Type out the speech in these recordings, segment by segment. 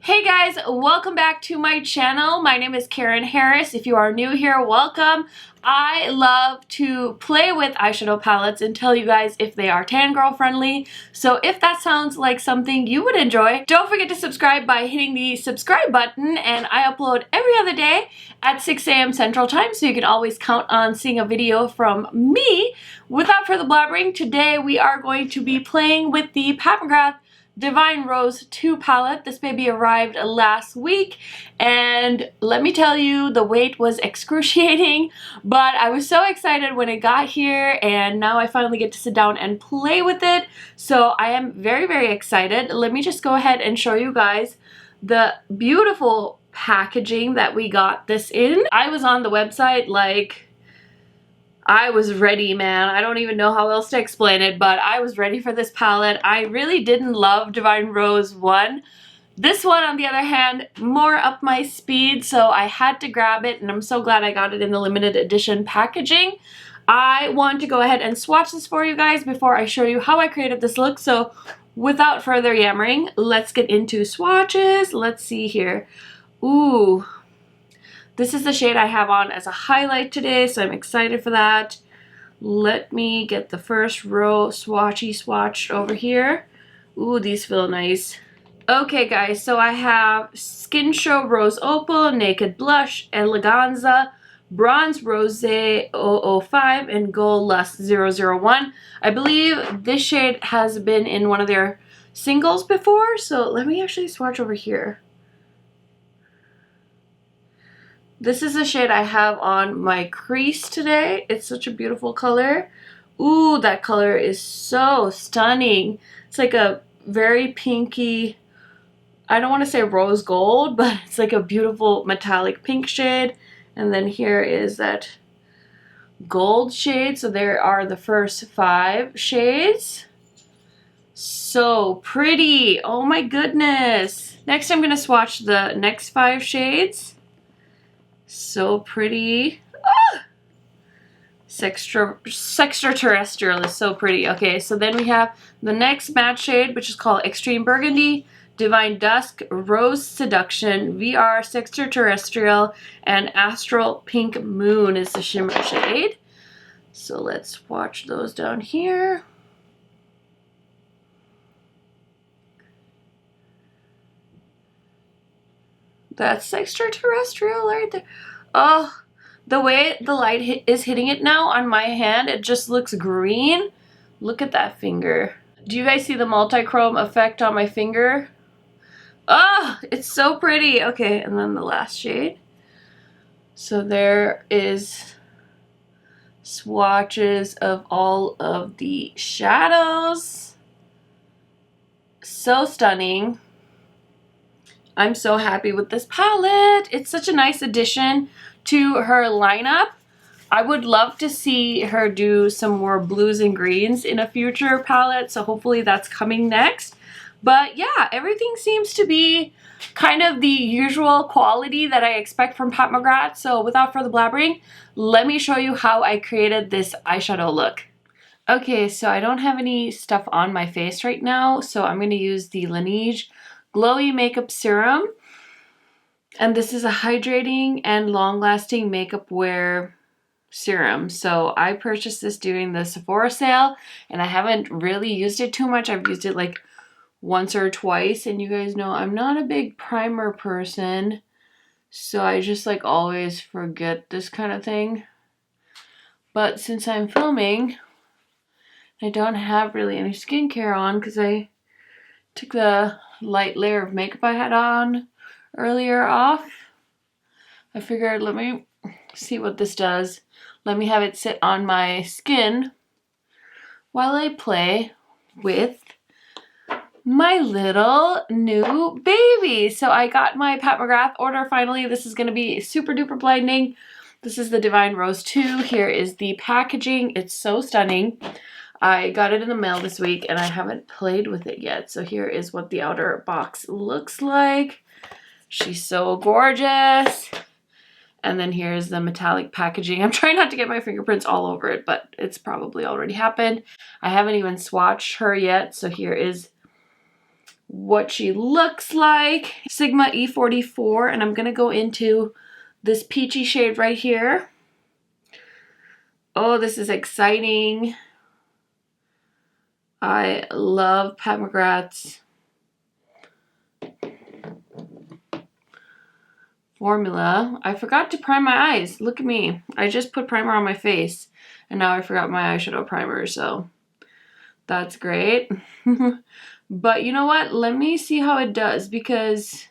Hey guys, welcome back to my channel. My name is Karen Harris. If you are new here, welcome. I love to play with eyeshadow palettes and tell you guys if they are tan girl friendly. So if that sounds like something you would enjoy, don't forget to subscribe by hitting the subscribe button, and I upload every other day at 6 a.m. Central Time, so you can always count on seeing a video from me. Without further blabbering, today we are going to be playing with the Pat McGrath Divine Rose 2 palette. This baby arrived last week, and let me tell you, the wait was excruciating, but I was so excited when it got here, and now I finally get to sit down and play with it. So I am very, very excited. Let me just go ahead and show you guys the beautiful packaging that we got this in. I was on the website like I was ready, man. I don't even know how else to explain it, but I was ready for this palette. I really didn't love Divine Rose 1. This one, on the other hand, more up my speed, so I had to grab it, and I'm so glad I got it in the limited edition packaging. I want to go ahead and swatch this for you guys before I show you how I created this look, so without further yammering, let's get into swatches. Let's see here. Ooh. This is the shade I have on as a highlight today, so I'm excited for that. Let me get the first row swatched over here. Ooh, these feel nice. Okay, guys, so I have Skin Show Rose Opal, Naked Blush, Eleganza, Bronze Rose 005, and Gold Lust 001. I believe this shade has been in one of their singles before, so let me actually swatch over here. This is the shade I have on my crease today. It's such a beautiful color. Ooh, that color is so stunning. It's like a very pinky, I don't want to say rose gold, but it's like a beautiful metallic pink shade. And then here is that gold shade. So there are the first 5 shades. So pretty. Oh my goodness. Next, I'm going to swatch the next 5 shades. So pretty. Ah! Sextraterrestrial is so pretty. Okay, so then we have the next matte shade, which is called Extreme Burgundy, Divine Dusk, Rose Seduction, VR Sextraterrestrial, and Astral Pink Moon is the shimmer shade. So let's swatch those down here. That's extraterrestrial right there. Oh, the way the light is hitting it now on my hand, it just looks green. Look at that finger. Do you guys see the multi-chrome effect on my finger? Oh, it's so pretty. Okay, and then the last shade. So there is swatches of all of the shadows. So stunning. I'm so happy with this palette. It's such a nice addition to her lineup. I would love to see her do some more blues and greens in a future palette, so hopefully that's coming next. But yeah, everything seems to be kind of the usual quality that I expect from Pat McGrath. So without further blabbering, let me show you how I created this eyeshadow look. Okay, so I don't have any stuff on my face right now, so I'm going to use the Laneige Glowy Makeup Serum, and this is a hydrating and long-lasting makeup wear serum. So I purchased this during the Sephora sale, and I haven't really used it too much. I've used it like once or twice, and you guys know I'm not a big primer person, so I just like always forget this kind of thing. But since I'm filming, I don't have really any skincare on because I took the light layer of makeup I had on earlier off. I figured, let me see what this does. Let me have it sit on my skin while I play with my little new baby. So I got my Pat McGrath order finally. This is going to be super duper blinding. This is the Divine Rose 2. Here is the packaging. It's so stunning. I got it in the mail this week, and I haven't played with it yet. So here is what the outer box looks like. She's so gorgeous. And then here's the metallic packaging. I'm trying not to get my fingerprints all over it, but it's probably already happened. I haven't even swatched her yet. So here is what she looks like. Sigma E44, and I'm gonna go into this peachy shade right here. Oh, this is exciting. I love Pat McGrath's formula. I forgot to prime my eyes. Look at me. I just put primer on my face and now I forgot my eyeshadow primer, so that's great. But you know what? Let me see how it does because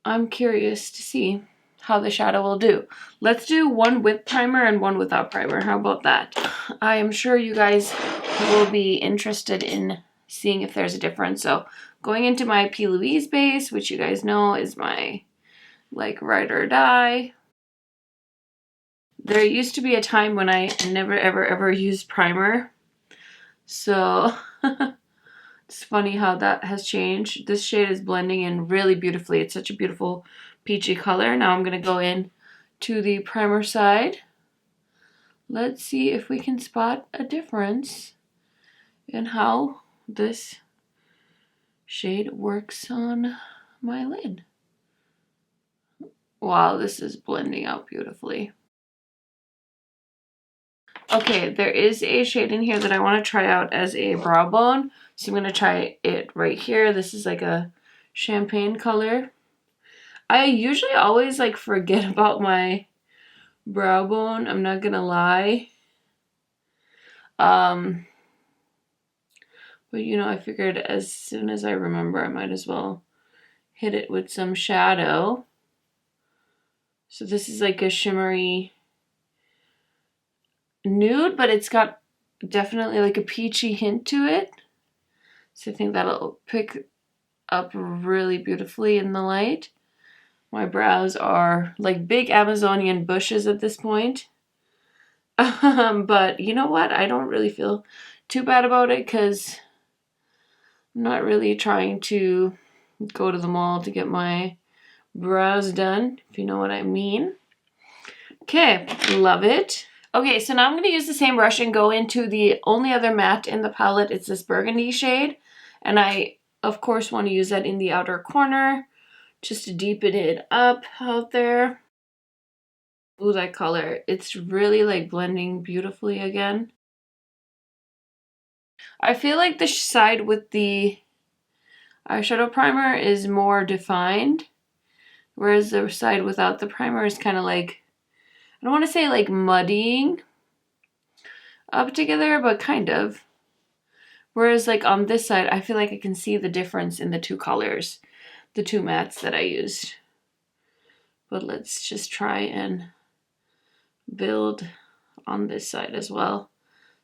I'm curious to see how the shadow will do. Let's do one with primer and one without primer. How about that? I am sure you guys will be interested in seeing if there's a difference. So going into my P. Louise base, which you guys know is my like ride or die. There used to be a time when I never ever used primer. So it's funny how that has changed. This shade is blending in really beautifully. It's such a beautiful peachy color. Now I'm going to go in to the primer side. Let's see if we can spot a difference in how this shade works on my lid. Wow, this is blending out beautifully. Okay, there is a shade in here that I want to try out as a brow bone. So I'm going to try it right here. This is like a champagne color. I usually always like forget about my brow bone, I'm not gonna lie. But you know, I figured as soon as I remember I might as well hit it with some shadow. So this is like a shimmery nude, but it's got definitely like a peachy hint to it. So I think that'll pick up really beautifully in the light. My brows are like big Amazonian bushes at this point. But you know what? I don't really feel too bad about it because I'm not really trying to go to the mall to get my brows done, if you know what I mean. Okay, love it. Okay, so now I'm going to use the same brush and go into the only other matte in the palette. It's this burgundy shade. And I, of course, want to use that in the outer corner just to deepen it up out there. Ooh, that color. It's really like blending beautifully again. I feel like the side with the eyeshadow primer is more defined, whereas the side without the primer is kind of like, I don't want to say like muddying up together, but kind of. Whereas like on this side, I feel like I can see the difference in the two colors, the two mattes that I used. But let's just try and build on this side as well.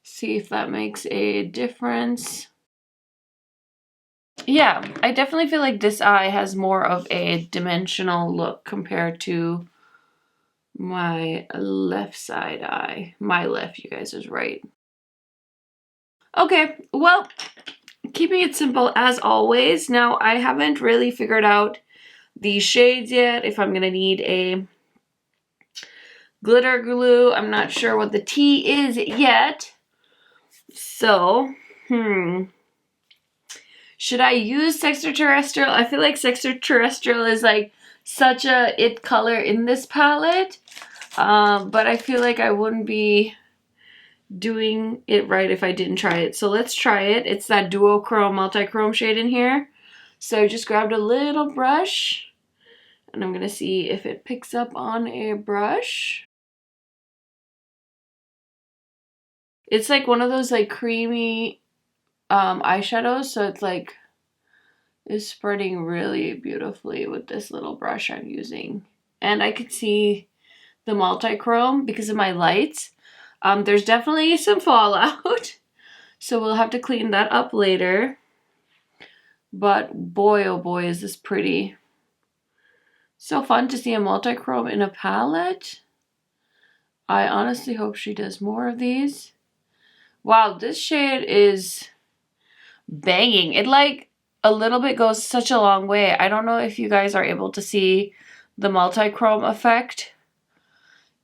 See if that makes a difference. Yeah, I definitely feel like this eye has more of a dimensional look compared to my left side eye. My left, you guys, is right. Okay, well, keeping it simple as always. Now, I haven't really figured out the shades yet, if I'm gonna need a glitter glue. I'm not sure what the T is yet. So, should I use Sextraterrestrial? I feel like Sextraterrestrial is like such a it color in this palette. But I feel like I wouldn't be doing it right if I didn't try it. So let's try it. It's that duochrome, multi-chrome shade in here. So I just grabbed a little brush and I'm gonna see if it picks up on a brush. It's like one of those like creamy eyeshadows, so it's like is spreading really beautifully with this little brush I'm using. And I could see the multi-chrome because of my lights. There's definitely some fallout, so we'll have to clean that up later. But boy, oh boy, is this pretty. So fun to see a multi-chrome in a palette. I honestly hope she does more of these. Wow, this shade is banging. It like a little bit goes such a long way. I don't know if you guys are able to see the multi-chrome effect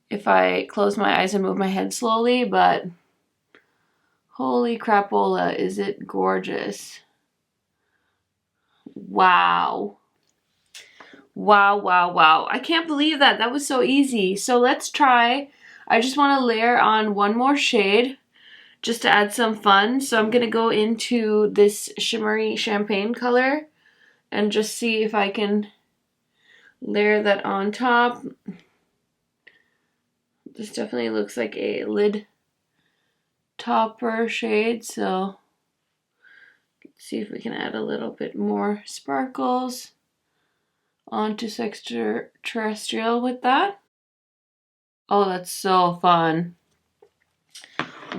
if I close my eyes and move my head slowly, but holy crapola, is it gorgeous. Wow. Wow, wow, wow. I can't believe that. That was so easy. So let's try. I just want to layer on one more shade just to add some fun. So I'm going to go into this shimmery champagne color and just see if I can layer that on top. This definitely looks like a lid topper shade, so let's see if we can add a little bit more sparkles onto Terrestrial with that. Oh, that's so fun.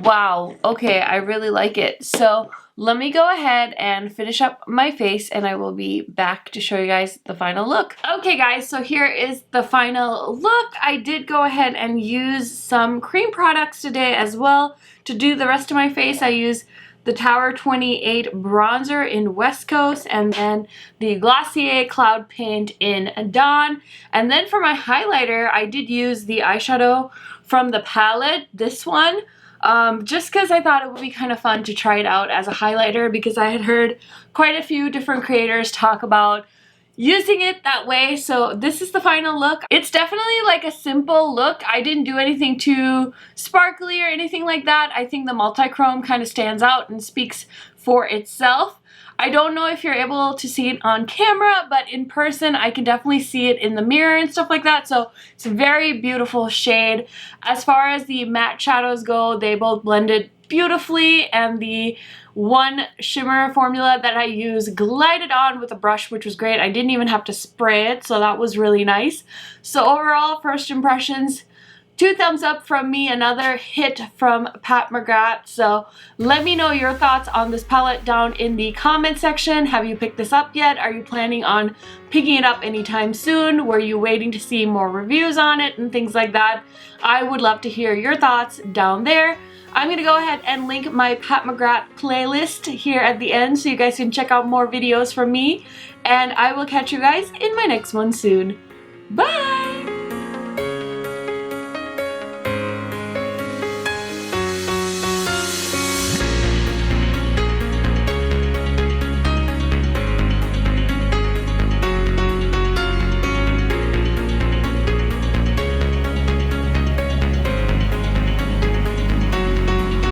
Wow, okay, I really like it. So let me go ahead and finish up my face and I will be back to show you guys the final look. Okay guys, so here is the final look. I did go ahead and use some cream products today as well. To do the rest of my face, I use the Tower 28 bronzer in West Coast and then the Glossier Cloud Paint in Dawn. And then for my highlighter, I did use the eyeshadow from the palette, this one. Just because I thought it would be kind of fun to try it out as a highlighter because I had heard quite a few different creators talk about using it that way. So this is the final look. It's definitely like a simple look. I didn't do anything too sparkly or anything like that. I think the multi-chrome kind of stands out and speaks for itself. I don't know if you're able to see it on camera, but in person I can definitely see it in the mirror and stuff like that. So it's a very beautiful shade. As far as the matte shadows go, they both blended beautifully, and the one shimmer formula that I use glided on with a brush, which was great. I didn't even have to spray it, so that was really nice. So overall, first impressions, 2 thumbs up from me, another hit from Pat McGrath. So let me know your thoughts on this palette down in the comment section. Have you picked this up yet? Are you planning on picking it up anytime soon? Were you waiting to see more reviews on it and things like that? I would love to hear your thoughts down there. I'm going to go ahead and link my Pat McGrath playlist here at the end so you guys can check out more videos from me. And I will catch you guys in my next one soon. Bye!